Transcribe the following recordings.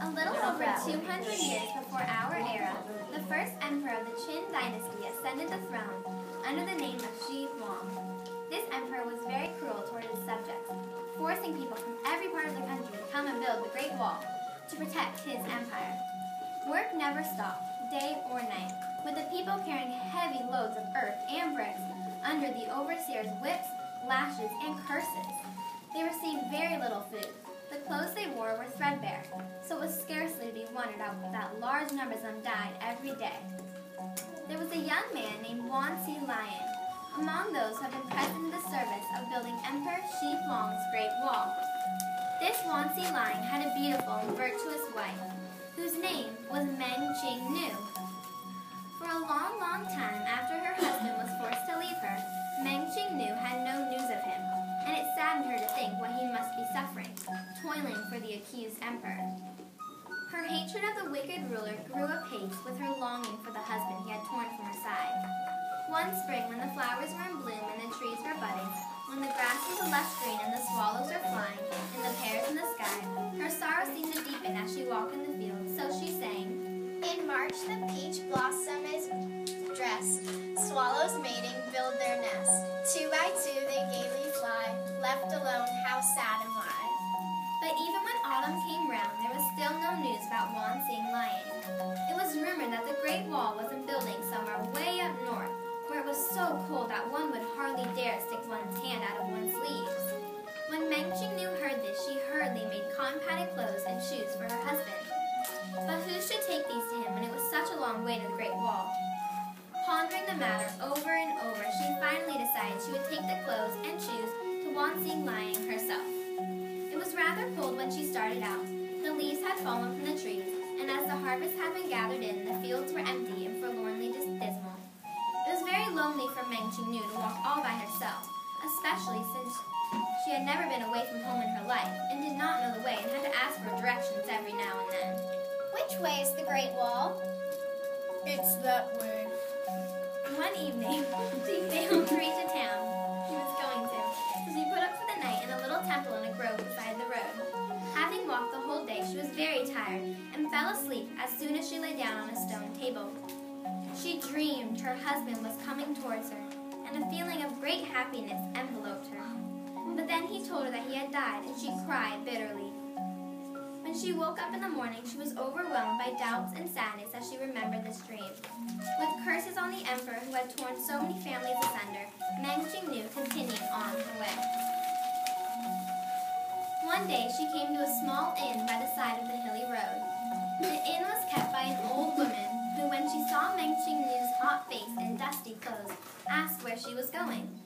A little over 200 years before our era, the first emperor of the Qin dynasty ascended the throne under the name of Shi Huang. This emperor was very cruel toward his subjects, forcing people from every part of the country to come and build the Great Wall to protect his empire. Work never stopped, day or night, with the people carrying heavy loads of earth and bricks under the overseer's whips, lashes, and curses. They received very little food. The clothes they wore were threadbare, so it was scarcely to be wondered at that large numbers of them died every day. There was a young man named Wan Si Lion, among those who had been present in the service of building Emperor Shi Huang's Great Wall. This Wan Si Lion had a beautiful and virtuous wife, whose name was Meng Qingnu. For a long, long time after her husband was forced to leave her, Meng Qingnu had no news of him, and it saddened her to think what he must be suffering, toiling for the accused emperor. Her hatred of the wicked ruler grew apace with her longing for the husband he had torn from her side. One spring, when the flowers were in bloom and the trees were budding, when the grass was lush green and the swallows were flying, and the pears in the sky, her sorrow seemed to deepen as she walked in the field, so she sang, "In March the peach blossom is dressed, swallows mating build their nest. 2 by 2 they gaily fly, left alone how sad am I." But even when autumn came round, there was still no news about Wan Si Lion. It was rumored that the Great Wall was in building somewhere way up north, where it was so cold that one would hardly dare stick one's hand out of one's sleeves. When Meng Qingnu heard this, she hurriedly made cotton-padded clothes and shoes for her husband. But who should take these to him when it was such a long way to the Great Wall? Pondering the matter over and over, she finally decided she would take the clothes and shoes to Wan Si Lion herself. It was rather cold when she started out. The leaves had fallen from the trees, and as the harvest had been gathered in, the fields were empty and forlornly dismal. It was very lonely for Meng Qingnu to walk all by herself, especially since she had never been away from home in her life and did not know the way and had to ask for directions every now and then. "Which way is the Great Wall?" "It's that way." One evening, she failed to reach a town she was going to, so she put up for the night in a little temple in a grove beside the road. Having walked the whole day, she was very tired and fell asleep as soon as she lay down on a stone table. She dreamed her husband was coming towards her, and a feeling of great happiness enveloped her. But then he told her that he had died, and she cried bitterly. When she woke up in the morning, she was overwhelmed by doubts and sadness as she remembered this dream. With curses on the emperor who had torn so many families asunder, Meng Qingnu continued on her way. One day, she came to a small inn by the side of the hilly road. The inn was kept by an old woman who, when she saw Meng Qingnu's hot face and dusty clothes, asked where she was going.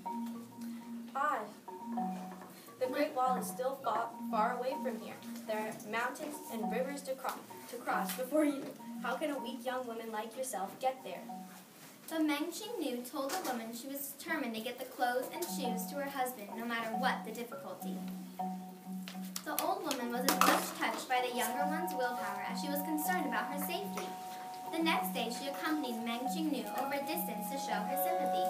The Great Wall is still far away from here. There are mountains and rivers to cross before you. How can a weak young woman like yourself get there?" But Meng Qingnu told the woman she was determined to get the clothes and shoes to her husband no matter what the difficulty. The old woman was as much touched by the younger one's willpower as she was concerned about her safety. The next day she accompanied Meng Qingnu over a distance to show her sympathy.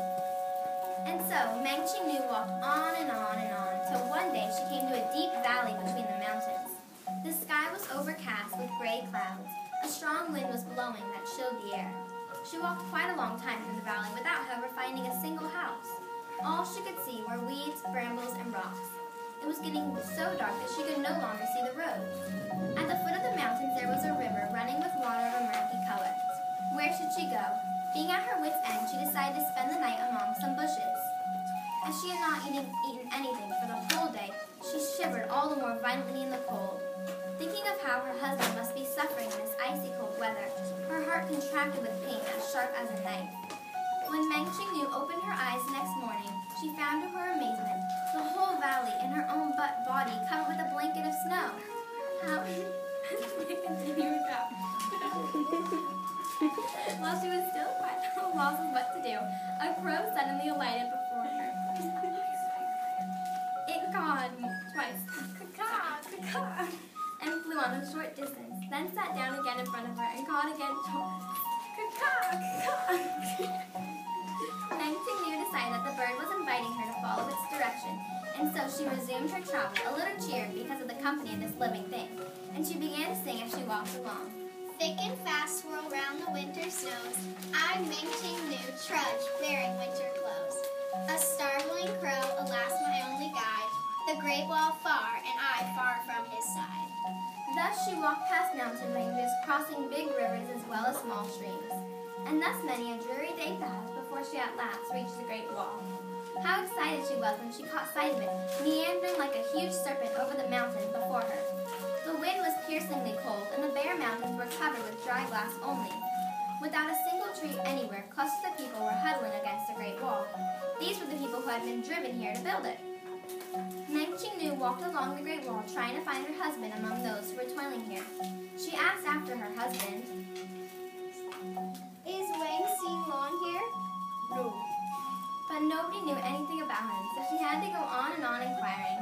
And so Meng Qingnu walked on and on and on, till one day she came to a deep valley between the mountains. The sky was overcast with gray clouds. A strong wind was blowing that chilled the air. She walked quite a long time through the valley without, however, finding a single house. All she could see were weeds, brambles, and rocks. It was getting so dark that she could no longer see the road. At the foot of the mountains there was a river running with water of a murky color. Where should she go? Being at her wit's end, she decided to spend the night among some bushes. As she had not eaten anything for the whole day, she shivered all the more violently in the cold. Thinking of how her husband must be suffering in this icy cold weather, her heart contracted with pain as sharp as a knife. When Meng Qingnu opened her eyes next morning, she found to her amazement the whole valley and her own body covered with a blanket of snow. How continue her job. While she was still quite at a loss of what to do, a crow suddenly alighted before her. It cawed twice, caw, caw, and flew on a short distance, then sat down again in front of her and cawed again, caw, caw. Meng Qingnu decided that the bird was inviting her to follow its direction, and so she resumed her travel, a little cheered because of the company of this living thing, and she began to sing as she walked along. Thick and fast swirl round the winter snows, I, Ming-Ching Nu, trudge, wearing winter clothes. A starveling crow, alas my only guide, the great wall far, and I far from his side. Thus she walked past mountain ranges, crossing big rivers as well as small streams. And thus many a dreary day passed before she at last reached the Great Wall. How excited she was when she caught sight of it, meandering like a huge serpent over the mountain before her. The wind was piercingly cold, and the bare mountains were covered with dry glass only. Without a single tree anywhere, clusters of people were huddling against the Great Wall. These were the people who had been driven here to build it. Ming-Ching Nu walked along the Great Wall, trying to find her husband among those who were toiling here. She asked after her husband. Is Wang Xing long here? No. But nobody knew anything about him, so she had to go on inquiring.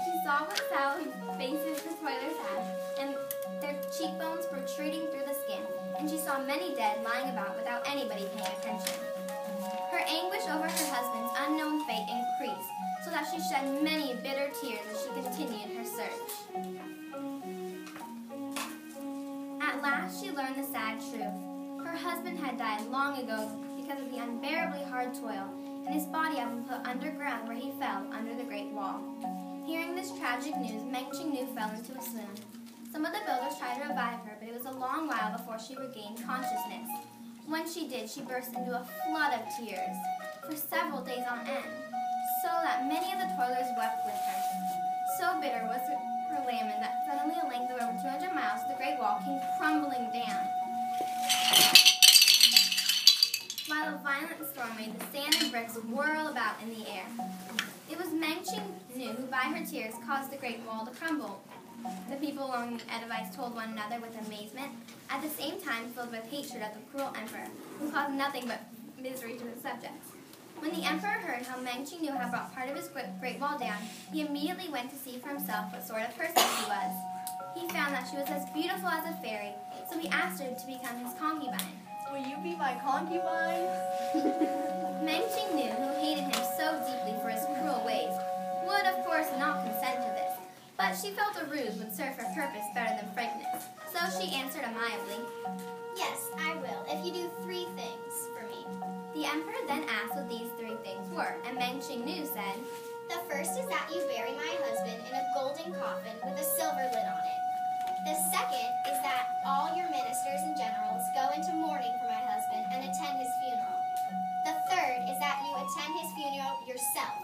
She saw what sallow faces the toilers had, and their cheekbones protruding through the skin, and she saw many dead lying about without anybody paying attention. Her anguish over her husband's unknown fate increased, so that she shed many bitter tears as she continued her search. At last she learned the sad truth. Her husband had died long ago because of the unbearably hard toil, and his body had been put underground where he fell under the Great Wall. Hearing this tragic news, Ming-Ching Nu fell into a swoon. Some of the builders tried to revive her, but it was a long while before she regained consciousness. When she did, she burst into a flood of tears, for several days on end, so that many of the toilers wept with her. So bitter was her lament that suddenly a length of over 200 miles the Great Wall came crumbling down. While a violent storm made the sand and bricks whirl about in the air. It was Ming-Ching Nu who by her tears caused the Great Wall to crumble. The people along the Edelweiss told one another with amazement, at the same time filled with hatred of the cruel emperor, who caused nothing but misery to his subjects. When the emperor heard how Ming-Ching Nu had brought part of his Great Wall down, he immediately went to see for himself what sort of person she was. He found that she was as beautiful as a fairy, so he asked her to become his concubine. Will you be my concubine? Ming-Ching Nu, who hated him so deeply for his cruel ways, would of course not consent to this, but she felt a ruse would serve her purpose better than frankness, so she answered amiably. Yes, I will, if you do 3 things for me. The emperor then asked what these 3 things were, and Ming-Ching Nu said, The first is that you bury my husband in a golden coffin with a silver lid on it. The second is that all your ministers and generals go into mourning for my husband and attend his funeral. The third is that you attend his funeral yourself,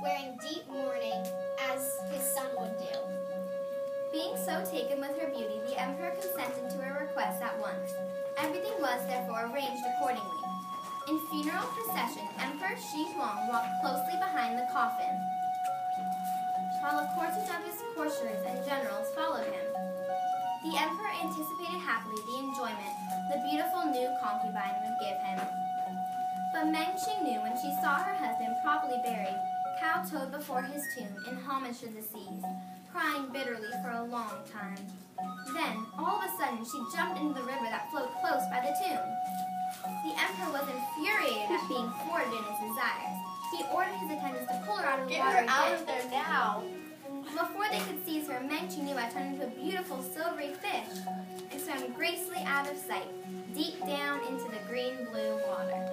wearing deep mourning as his son would do. Being so taken with her beauty, the emperor consented to her request at once. Everything was therefore arranged accordingly. In funeral procession, Emperor Shi Huang walked closely behind the coffin, while a cortege of his courtiers and generals followed him. The emperor anticipated happily the enjoyment the beautiful new concubine would give him. But Ming-Ching Nu, when she saw her husband properly buried, kowtowed before his tomb in homage to the deceased, crying bitterly for a long time. Then, all of a sudden, she jumped into the river that flowed close by the tomb. The emperor was infuriated at being thwarted in his desires. He ordered his attendants to pull her out of the water. Get her out of there now! Before they could seize her, Ming-Ching Nu had turned into a beautiful silvery fish and swam gracefully out of sight, deep down into the green-blue water.